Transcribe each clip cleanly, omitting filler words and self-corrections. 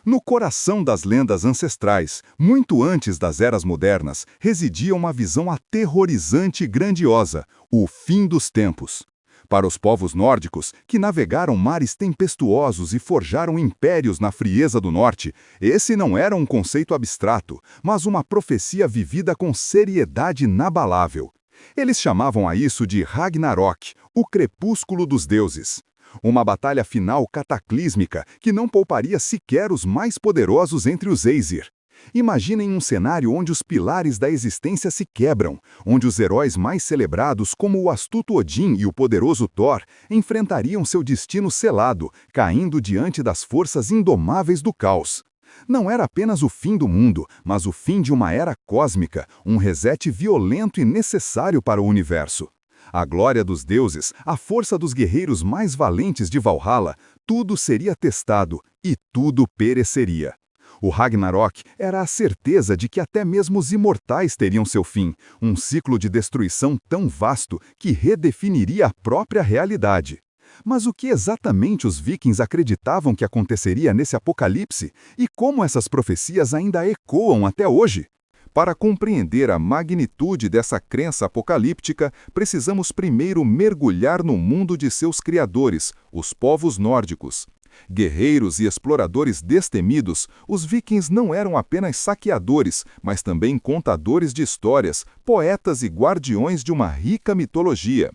No coração das lendas ancestrais, muito antes das eras modernas, residia uma visão aterrorizante e grandiosa: o fim dos tempos. Para os povos nórdicos, que navegaram mares tempestuosos e forjaram impérios na frieza do norte, esse não era um conceito abstrato, mas uma profecia vivida com seriedade inabalável. Eles chamavam a isso de Ragnarok, o crepúsculo dos deuses. Uma batalha final cataclísmica que não pouparia sequer os mais poderosos entre os Aesir. Imaginem um cenário onde os pilares da existência se quebram, onde os heróis mais celebrados, como o astuto Odin e o poderoso Thor, enfrentariam seu destino selado, caindo diante das forças indomáveis do caos. Não era apenas o fim do mundo, mas o fim de uma era cósmica, um reset violento e necessário para o universo. A glória dos deuses, a força dos guerreiros mais valentes de Valhalla, tudo seria testado e tudo pereceria. O Ragnarok era a certeza de que até mesmo os imortais teriam seu fim, um ciclo de destruição tão vasto que redefiniria a própria realidade. Mas o que exatamente os vikings acreditavam que aconteceria nesse apocalipse e como essas profecias ainda ecoam até hoje? Para compreender a magnitude dessa crença apocalíptica, precisamos primeiro mergulhar no mundo de seus criadores, os povos nórdicos. Guerreiros e exploradores destemidos, os vikings não eram apenas saqueadores, mas também contadores de histórias, poetas e guardiões de uma rica mitologia.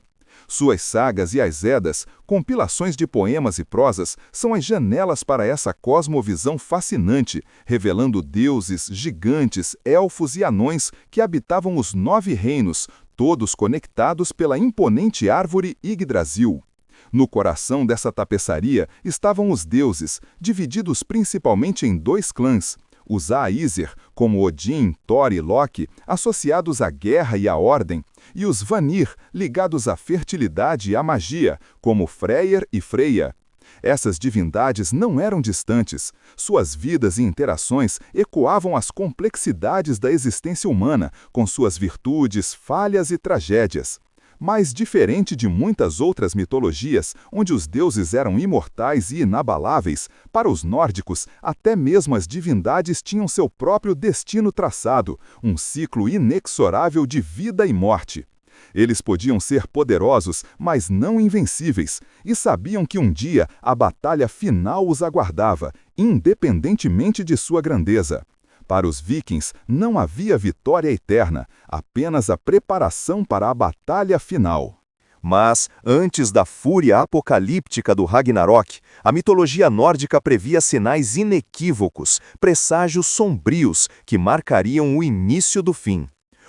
Suas sagas e as Edas, compilações de poemas e prosas, são as janelas para essa cosmovisão fascinante, revelando deuses, gigantes, elfos e anões que habitavam os 9 reinos, todos conectados pela imponente árvore Yggdrasil. No coração dessa tapeçaria estavam os deuses, divididos principalmente em 2 clãs: os Aesir, como Odin, Thor e Loki, associados à guerra e à ordem, e os Vanir, ligados à fertilidade e à magia, como Freyr e Freya. Essas divindades não eram distantes. Suas vidas e interações ecoavam as complexidades da existência humana, com suas virtudes, falhas e tragédias. Mas, diferente de muitas outras mitologias, onde os deuses eram imortais e inabaláveis, para os nórdicos, até mesmo as divindades tinham seu próprio destino traçado, um ciclo inexorável de vida e morte. Eles podiam ser poderosos, mas não invencíveis, e sabiam que um dia a batalha final os aguardava, independentemente de sua grandeza. Para os vikings, não havia vitória eterna, apenas a preparação para a batalha final. Mas, antes da fúria apocalíptica do Ragnarok, a mitologia nórdica previa sinais inequívocos, presságios sombrios que marcariam o início do fim.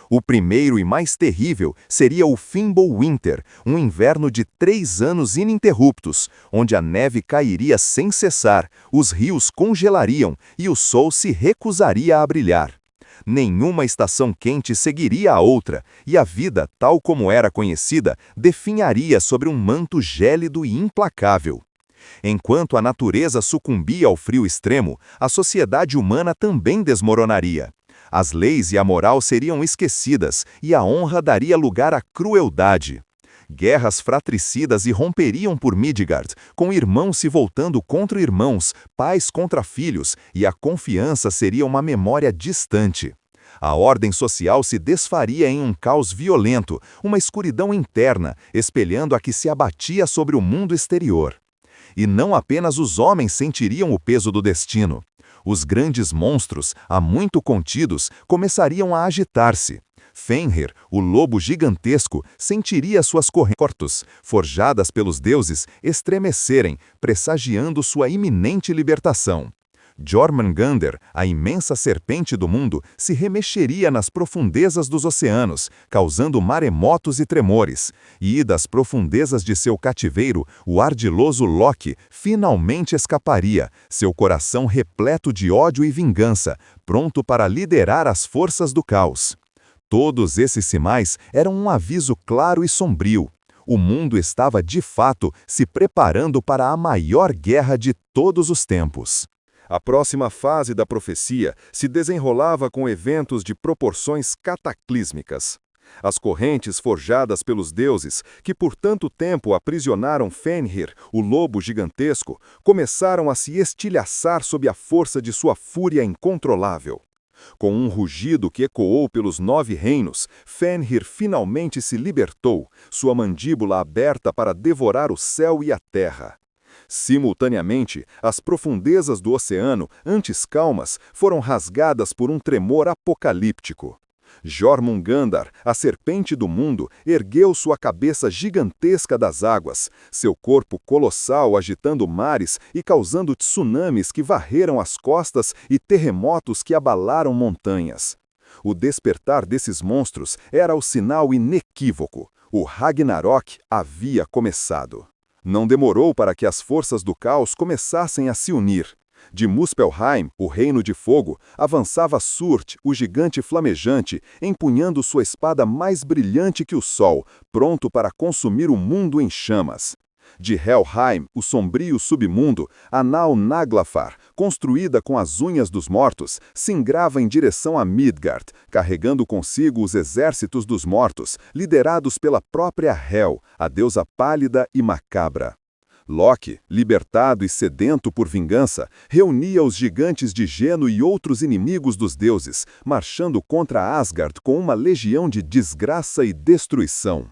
O primeiro e mais terrível seria o Fimbulwinter, um inverno de 3 anos ininterruptos, onde a neve cairia sem cessar, os rios congelariam e o sol se recusaria a brilhar. Nenhuma estação quente seguiria a outra, e a vida, tal como era conhecida, definharia sobre um manto gélido e implacável. Enquanto a natureza sucumbia ao frio extremo, a sociedade humana também desmoronaria. As leis e a moral seriam esquecidas, e a honra daria lugar à crueldade. Guerras fratricidas irromperiam por Midgard, com irmãos se voltando contra irmãos, pais contra filhos, e a confiança seria uma memória distante. A ordem social se desfaria em um caos violento, uma escuridão interna, espelhando a que se abatia sobre o mundo exterior. E não apenas os homens sentiriam o peso do destino. Os grandes monstros, há muito contidos, começariam a agitar-se. Fenrir, o lobo gigantesco, sentiria suas correntes, forjadas pelos deuses, estremecerem, pressagiando sua iminente libertação. Jormungandr, a imensa serpente do mundo, se remexeria nas profundezas dos oceanos, causando maremotos e tremores. E das profundezas de seu cativeiro, o ardiloso Loki finalmente escaparia, seu coração repleto de ódio e vingança, pronto para liderar as forças do caos. Todos esses sinais eram um aviso claro e sombrio. O mundo estava, de fato, se preparando para a maior guerra de todos os tempos. A próxima fase da profecia se desenrolava com eventos de proporções cataclísmicas. As correntes forjadas pelos deuses, que por tanto tempo aprisionaram Fenrir, o lobo gigantesco, começaram a se estilhaçar sob a força de sua fúria incontrolável. Com um rugido que ecoou pelos 9 reinos, Fenrir finalmente se libertou, sua mandíbula aberta para devorar o céu e a terra. Simultaneamente, as profundezas do oceano, antes calmas, foram rasgadas por um tremor apocalíptico. Jormungandr, a serpente do mundo, ergueu sua cabeça gigantesca das águas, seu corpo colossal agitando mares e causando tsunamis que varreram as costas e terremotos que abalaram montanhas. O despertar desses monstros era o sinal inequívoco. O Ragnarok havia começado. Não demorou para que as forças do caos começassem a se unir. De Muspelheim, o Reino de Fogo, avançava Surt, o gigante flamejante, empunhando sua espada mais brilhante que o sol, pronto para consumir o mundo em chamas. De Helheim, o sombrio submundo, a nau Naglfar, construída com as unhas dos mortos, singrava em direção a Midgard, carregando consigo os exércitos dos mortos, liderados pela própria Hel, a deusa pálida e macabra. Loki, libertado e sedento por vingança, reunia os gigantes de Geno e outros inimigos dos deuses, marchando contra Asgard com uma legião de desgraça e destruição.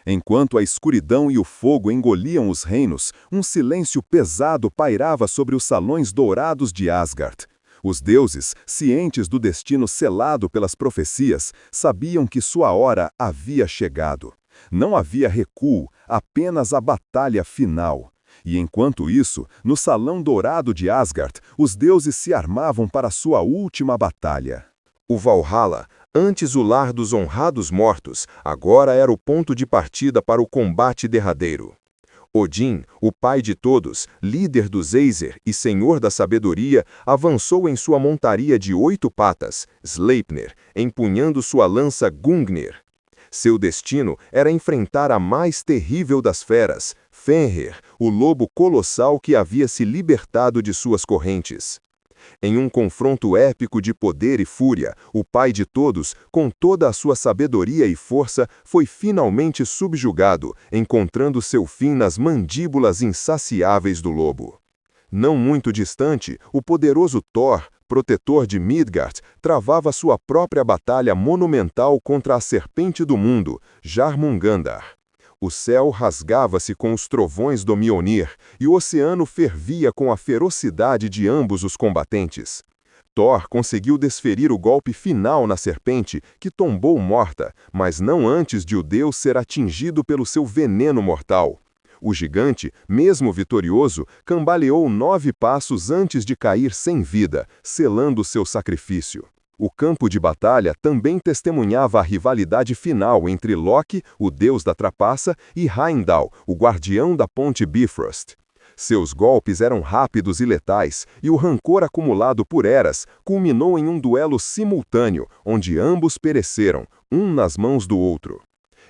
Enquanto a escuridão e o fogo engoliam os reinos, um silêncio pesado pairava sobre os salões dourados de Asgard. Os deuses, cientes do destino selado pelas profecias, sabiam que sua hora havia chegado. Não havia recuo, apenas a batalha final. E enquanto isso, no salão dourado de Asgard, os deuses se armavam para sua última batalha. O Valhalla, antes o lar dos honrados mortos, agora era o ponto de partida para o combate derradeiro. Odin, o pai de todos, líder dos Aesir e senhor da sabedoria, avançou em sua montaria de 8 patas, Sleipnir, empunhando sua lança Gungnir. Seu destino era enfrentar a mais terrível das feras, Fenrir, o lobo colossal que havia se libertado de suas correntes. Em um confronto épico de poder e fúria, o pai de todos, com toda a sua sabedoria e força, foi finalmente subjugado, encontrando seu fim nas mandíbulas insaciáveis do lobo. Não muito distante, o poderoso Thor, protetor de Midgard, travava sua própria batalha monumental contra a serpente do mundo, Jormungandr. O céu rasgava-se com os trovões do Mjolnir, e o oceano fervia com a ferocidade de ambos os combatentes. Thor conseguiu desferir o golpe final na serpente, que tombou morta, mas não antes de o deus ser atingido pelo seu veneno mortal. O gigante, mesmo vitorioso, cambaleou 9 passos antes de cair sem vida, selando seu sacrifício. O campo de batalha também testemunhava a rivalidade final entre Loki, o deus da trapaça, e Heimdall, o guardião da ponte Bifrost. Seus golpes eram rápidos e letais, e o rancor acumulado por eras culminou em um duelo simultâneo, onde ambos pereceram, um nas mãos do outro.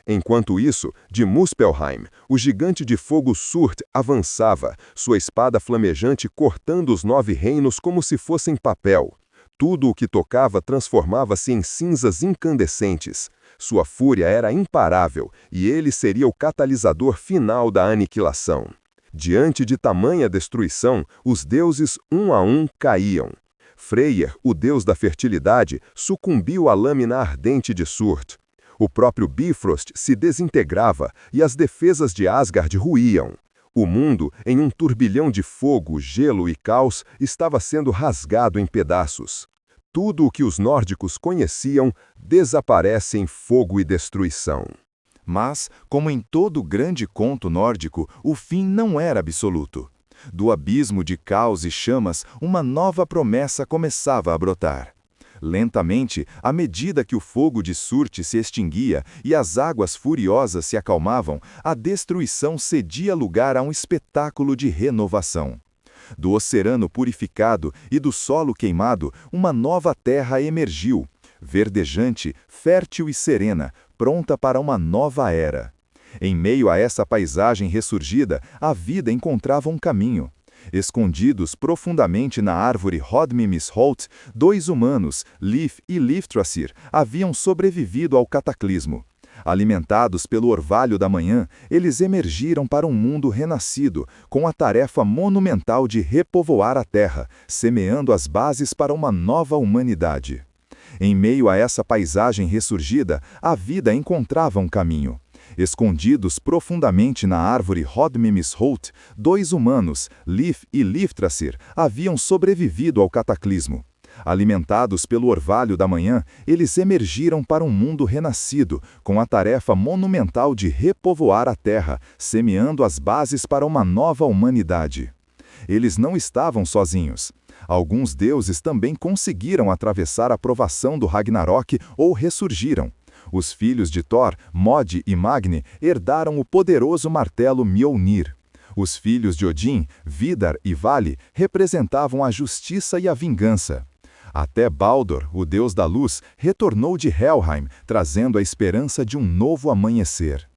Enquanto isso, de Muspelheim, o gigante de fogo Surt avançava, sua espada flamejante cortando os 9 reinos como se fossem papel. Tudo o que tocava transformava-se em cinzas incandescentes. Sua fúria era imparável, e ele seria o catalisador final da aniquilação. Diante de tamanha destruição, os deuses um a um caíam. Freyr, o deus da fertilidade, sucumbiu à lâmina ardente de Surt. O próprio Bifrost se desintegrava e as defesas de Asgard ruíam. O mundo, em um turbilhão de fogo, gelo e caos, estava sendo rasgado em pedaços. Tudo o que os nórdicos conheciam desaparece em fogo e destruição. Mas, como em todo grande conto nórdico, o fim não era absoluto. Do abismo de caos e chamas, uma nova promessa começava a brotar. Lentamente, à medida que o fogo de Surt se extinguia e as águas furiosas se acalmavam, a destruição cedia lugar a um espetáculo de renovação. Do oceano purificado e do solo queimado, uma nova terra emergiu, verdejante, fértil e serena, pronta para uma nova era. Em meio a essa paisagem ressurgida, a vida encontrava um caminho. Escondidos profundamente na árvore Hodmimsholt, 2 humanos, Lif e Liftrasir, haviam sobrevivido ao cataclismo. Alimentados pelo orvalho da manhã, eles emergiram para um mundo renascido, com a tarefa monumental de repovoar a terra, semeando as bases para uma nova humanidade. Em meio a essa paisagem ressurgida, a vida encontrava um caminho. Escondidos profundamente na árvore Hodmimishholt, dois humanos, Lif e Liftrasir, haviam sobrevivido ao cataclismo. Alimentados pelo orvalho da manhã, eles emergiram para um mundo renascido, com a tarefa monumental de repovoar a terra, semeando as bases para uma nova humanidade. Eles não estavam sozinhos. Alguns deuses também conseguiram atravessar a provação do Ragnarok ou ressurgiram. Os filhos de Thor, Mod e Magni, herdaram o poderoso martelo Mjolnir. Os filhos de Odin, Vidar e Vali, representavam a justiça e a vingança. Até Baldur, o deus da luz, retornou de Helheim, trazendo a esperança de um novo amanhecer.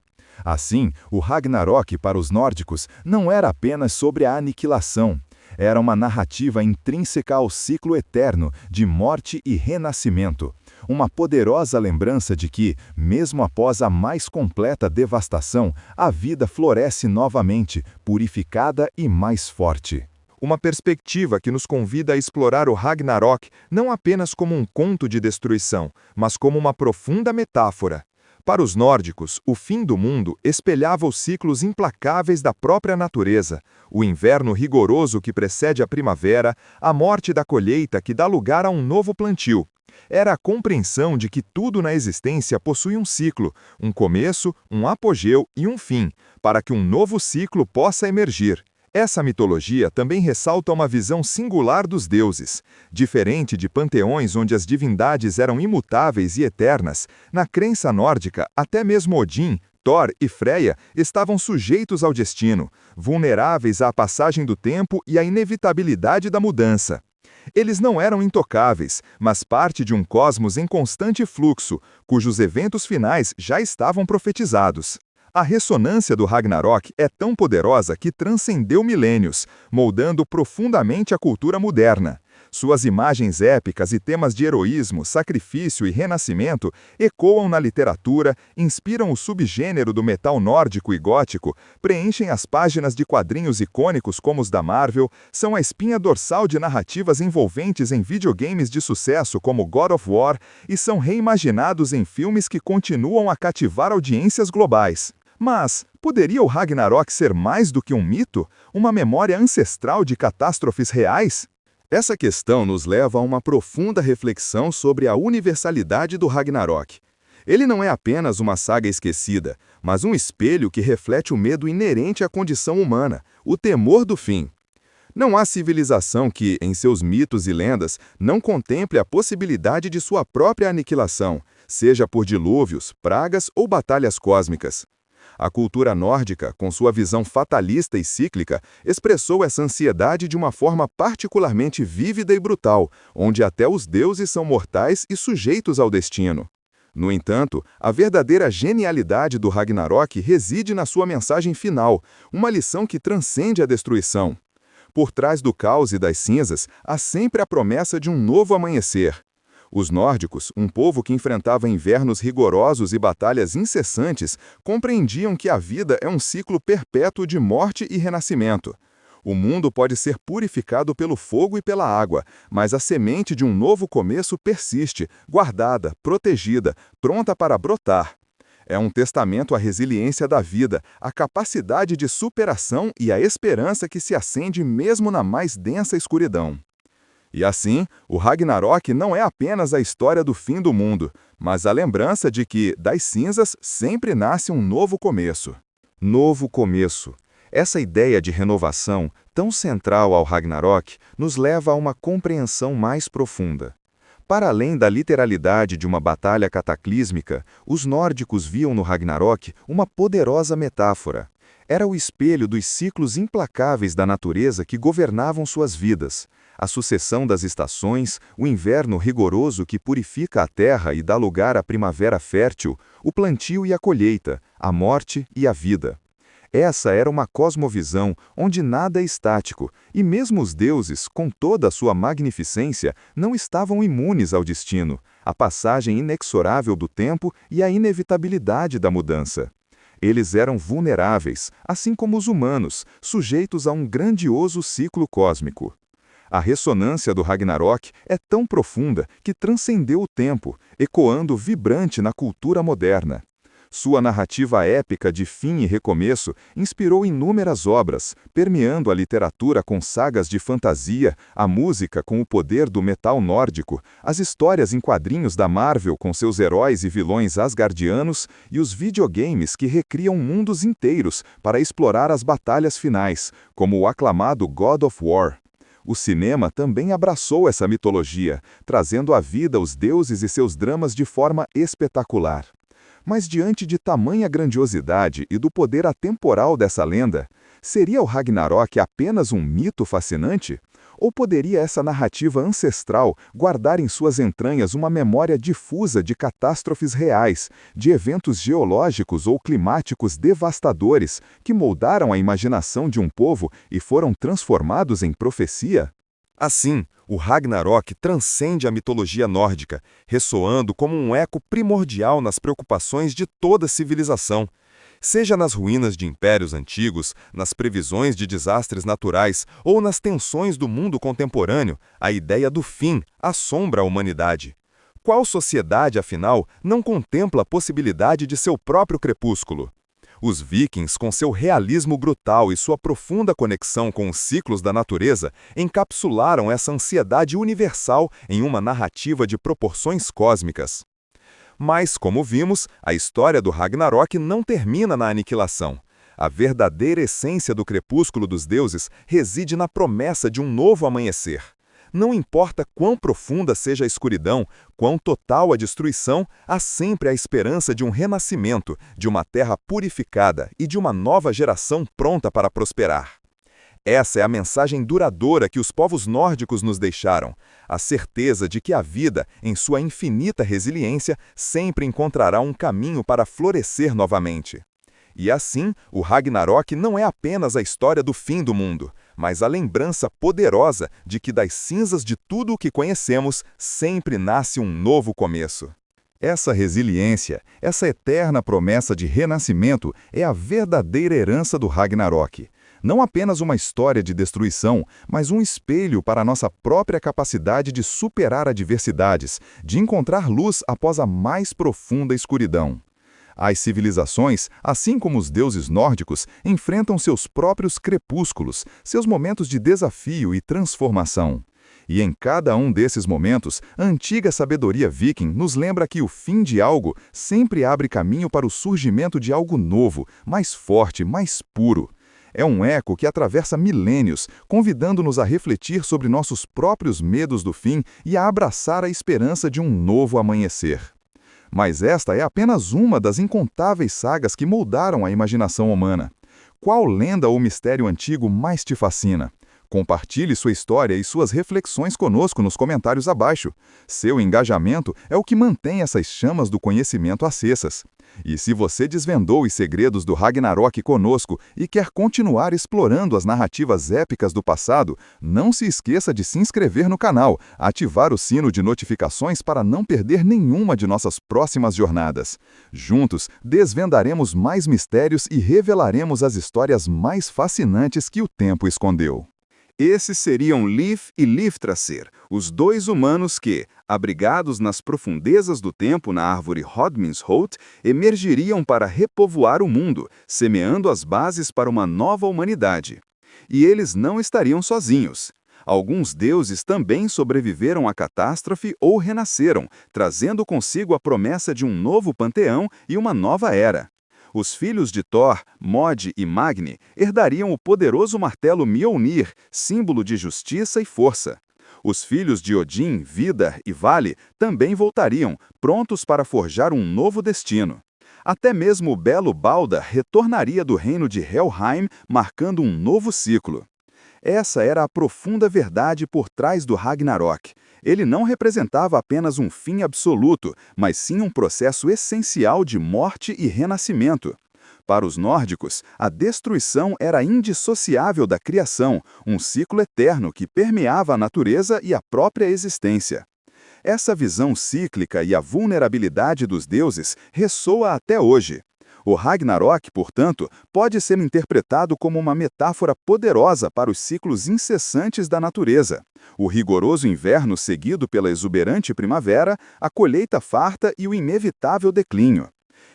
Assim, o Ragnarok para os nórdicos não era apenas sobre a aniquilação. Era uma narrativa intrínseca ao ciclo eterno de morte e renascimento. Uma poderosa lembrança de que, mesmo após a mais completa devastação, a vida floresce novamente, purificada e mais forte. Uma perspectiva que nos convida a explorar o Ragnarok não apenas como um conto de destruição, mas como uma profunda metáfora. Para os nórdicos, o fim do mundo espelhava os ciclos implacáveis da própria natureza, o inverno rigoroso que precede a primavera, a morte da colheita que dá lugar a um novo plantio. Era a compreensão de que tudo na existência possui um ciclo, um começo, um apogeu e um fim, para que um novo ciclo possa emergir. Essa mitologia também ressalta uma visão singular dos deuses. Diferente de panteões onde as divindades eram imutáveis e eternas, na crença nórdica, até mesmo Odin, Thor e Freya estavam sujeitos ao destino, vulneráveis à passagem do tempo e à inevitabilidade da mudança. Eles não eram intocáveis, mas parte de um cosmos em constante fluxo, cujos eventos finais já estavam profetizados. A ressonância do Ragnarok é tão poderosa que transcendeu milênios, moldando profundamente a cultura moderna. Suas imagens épicas e temas de heroísmo, sacrifício e renascimento ecoam na literatura, inspiram o subgênero do metal nórdico e gótico, preenchem as páginas de quadrinhos icônicos como os da Marvel, são a espinha dorsal de narrativas envolventes em videogames de sucesso como God of War e são reimaginados em filmes que continuam a cativar audiências globais. Mas, poderia o Ragnarok ser mais do que um mito? Uma memória ancestral de catástrofes reais? Essa questão nos leva a uma profunda reflexão sobre a universalidade do Ragnarok. Ele não é apenas uma saga esquecida, mas um espelho que reflete o medo inerente à condição humana, o temor do fim. Não há civilização que, em seus mitos e lendas, não contemple a possibilidade de sua própria aniquilação, seja por dilúvios, pragas ou batalhas cósmicas. A cultura nórdica, com sua visão fatalista e cíclica, expressou essa ansiedade de uma forma particularmente vívida e brutal, onde até os deuses são mortais e sujeitos ao destino. No entanto, a verdadeira genialidade do Ragnarok reside na sua mensagem final, uma lição que transcende a destruição. Por trás do caos e das cinzas, há sempre a promessa de um novo amanhecer. Os nórdicos, um povo que enfrentava invernos rigorosos e batalhas incessantes, compreendiam que a vida é um ciclo perpétuo de morte e renascimento. O mundo pode ser purificado pelo fogo e pela água, mas a semente de um novo começo persiste, guardada, protegida, pronta para brotar. É um testamento à resiliência da vida, à capacidade de superação e à esperança que se acende mesmo na mais densa escuridão. E assim, o Ragnarok não é apenas a história do fim do mundo, mas a lembrança de que, das cinzas, sempre nasce um novo começo. Novo começo. Essa ideia de renovação, tão central ao Ragnarok, nos leva a uma compreensão mais profunda. Para além da literalidade de uma batalha cataclísmica, os nórdicos viam no Ragnarok uma poderosa metáfora. Era o espelho dos ciclos implacáveis da natureza que governavam suas vidas. A sucessão das estações, o inverno rigoroso que purifica a terra e dá lugar à primavera fértil, o plantio e a colheita, a morte e a vida. Essa era uma cosmovisão onde nada é estático, e mesmo os deuses, com toda a sua magnificência, não estavam imunes ao destino, à passagem inexorável do tempo e à inevitabilidade da mudança. Eles eram vulneráveis, assim como os humanos, sujeitos a um grandioso ciclo cósmico. A ressonância do Ragnarok é tão profunda que transcendeu o tempo, ecoando vibrante na cultura moderna. Sua narrativa épica de fim e recomeço inspirou inúmeras obras, permeando a literatura com sagas de fantasia, a música com o poder do metal nórdico, as histórias em quadrinhos da Marvel com seus heróis e vilões asgardianos e os videogames que recriam mundos inteiros para explorar as batalhas finais, como o aclamado God of War. O cinema também abraçou essa mitologia, trazendo à vida os deuses e seus dramas de forma espetacular. Mas diante de tamanha grandiosidade e do poder atemporal dessa lenda, seria o Ragnarok apenas um mito fascinante? Ou poderia essa narrativa ancestral guardar em suas entranhas uma memória difusa de catástrofes reais, de eventos geológicos ou climáticos devastadores que moldaram a imaginação de um povo e foram transformados em profecia? Assim, o Ragnarok transcende a mitologia nórdica, ressoando como um eco primordial nas preocupações de toda civilização. Seja nas ruínas de impérios antigos, nas previsões de desastres naturais ou nas tensões do mundo contemporâneo, a ideia do fim assombra a humanidade. Qual sociedade, afinal, não contempla a possibilidade de seu próprio crepúsculo? Os vikings, com seu realismo brutal e sua profunda conexão com os ciclos da natureza, encapsularam essa ansiedade universal em uma narrativa de proporções cósmicas. Mas, como vimos, a história do Ragnarok não termina na aniquilação. A verdadeira essência do crepúsculo dos deuses reside na promessa de um novo amanhecer. Não importa quão profunda seja a escuridão, quão total a destruição, há sempre a esperança de um renascimento, de uma terra purificada e de uma nova geração pronta para prosperar. Essa é a mensagem duradoura que os povos nórdicos nos deixaram, a certeza de que a vida, em sua infinita resiliência, sempre encontrará um caminho para florescer novamente. E assim, o Ragnarok não é apenas a história do fim do mundo, mas a lembrança poderosa de que das cinzas de tudo o que conhecemos sempre nasce um novo começo. Essa resiliência, essa eterna promessa de renascimento é a verdadeira herança do Ragnarok. Não apenas uma história de destruição, mas um espelho para a nossa própria capacidade de superar adversidades, de encontrar luz após a mais profunda escuridão. As civilizações, assim como os deuses nórdicos, enfrentam seus próprios crepúsculos, seus momentos de desafio e transformação. E em cada um desses momentos, a antiga sabedoria viking nos lembra que o fim de algo sempre abre caminho para o surgimento de algo novo, mais forte, mais puro. É um eco que atravessa milênios, convidando-nos a refletir sobre nossos próprios medos do fim e a abraçar a esperança de um novo amanhecer. Mas esta é apenas uma das incontáveis sagas que moldaram a imaginação humana. Qual lenda ou mistério antigo mais te fascina? Compartilhe sua história e suas reflexões conosco nos comentários abaixo. Seu engajamento é o que mantém essas chamas do conhecimento acesas. E se você desvendou os segredos do Ragnarok conosco e quer continuar explorando as narrativas épicas do passado, não se esqueça de se inscrever no canal, ativar o sino de notificações para não perder nenhuma de nossas próximas jornadas. Juntos, desvendaremos mais mistérios e revelaremos as histórias mais fascinantes que o tempo escondeu. Esses seriam Lif e Liftrasir, os dois humanos que, abrigados nas profundezas do tempo na árvore Hodminsholt, emergiriam para repovoar o mundo, semeando as bases para uma nova humanidade. E eles não estariam sozinhos. Alguns deuses também sobreviveram à catástrofe ou renasceram, trazendo consigo a promessa de um novo panteão e uma nova era. Os filhos de Thor, Mod e Magni, herdariam o poderoso martelo Mjolnir, símbolo de justiça e força. Os filhos de Odin, Vidar e Vali também voltariam, prontos para forjar um novo destino. Até mesmo o belo Balder retornaria do reino de Helheim, marcando um novo ciclo. Essa era a profunda verdade por trás do Ragnarok. Ele não representava apenas um fim absoluto, mas sim um processo essencial de morte e renascimento. Para os nórdicos, a destruição era indissociável da criação, um ciclo eterno que permeava a natureza e a própria existência. Essa visão cíclica e a vulnerabilidade dos deuses ressoa até hoje. O Ragnarok, portanto, pode ser interpretado como uma metáfora poderosa para os ciclos incessantes da natureza. O rigoroso inverno seguido pela exuberante primavera, a colheita farta e o inevitável declínio.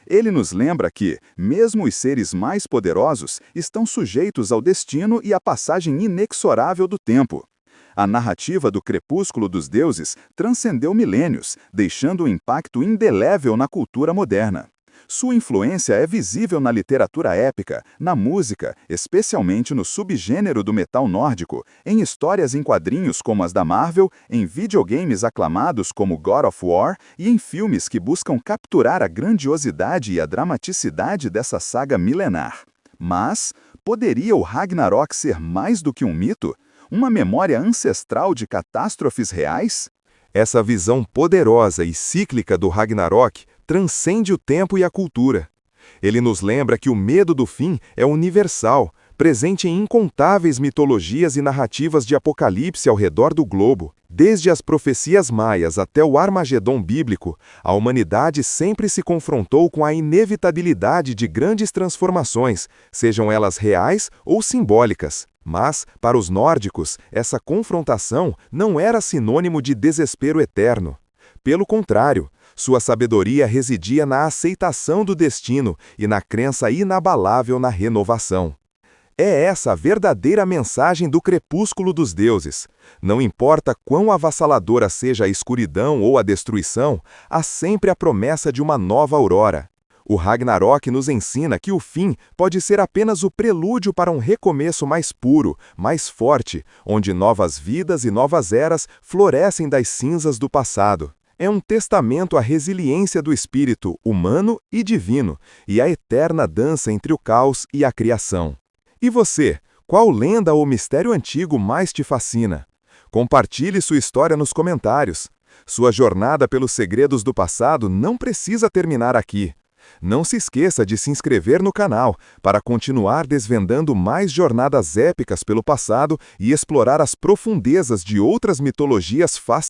Ele nos lembra que, mesmo os seres mais poderosos, estão sujeitos ao destino e à passagem inexorável do tempo. A narrativa do crepúsculo dos deuses transcendeu milênios, deixando um impacto indelével na cultura moderna. Sua influência é visível na literatura épica, na música, especialmente no subgênero do metal nórdico, em histórias em quadrinhos como as da Marvel, em videogames aclamados como God of War e em filmes que buscam capturar a grandiosidade e a dramaticidade dessa saga milenar. Mas, poderia o Ragnarok ser mais do que um mito? Uma memória ancestral de catástrofes reais? Essa visão poderosa e cíclica do Ragnarok transcende o tempo e a cultura. Ele nos lembra que o medo do fim é universal, presente em incontáveis mitologias e narrativas de apocalipse ao redor do globo. Desde as profecias maias até o Armagedom bíblico, a humanidade sempre se confrontou com a inevitabilidade de grandes transformações, sejam elas reais ou simbólicas. Mas, para os nórdicos, essa confrontação não era sinônimo de desespero eterno. Pelo contrário, sua sabedoria residia na aceitação do destino e na crença inabalável na renovação. É essa a verdadeira mensagem do crepúsculo dos deuses. Não importa quão avassaladora seja a escuridão ou a destruição, há sempre a promessa de uma nova aurora. O Ragnarok nos ensina que o fim pode ser apenas o prelúdio para um recomeço mais puro, mais forte, onde novas vidas e novas eras florescem das cinzas do passado. É um testamento à resiliência do espírito humano e divino, e à eterna dança entre o caos e a criação. E você, qual lenda ou mistério antigo mais te fascina? Compartilhe sua história nos comentários. Sua jornada pelos segredos do passado não precisa terminar aqui. Não se esqueça de se inscrever no canal para continuar desvendando mais jornadas épicas pelo passado e explorar as profundezas de outras mitologias fascinantes.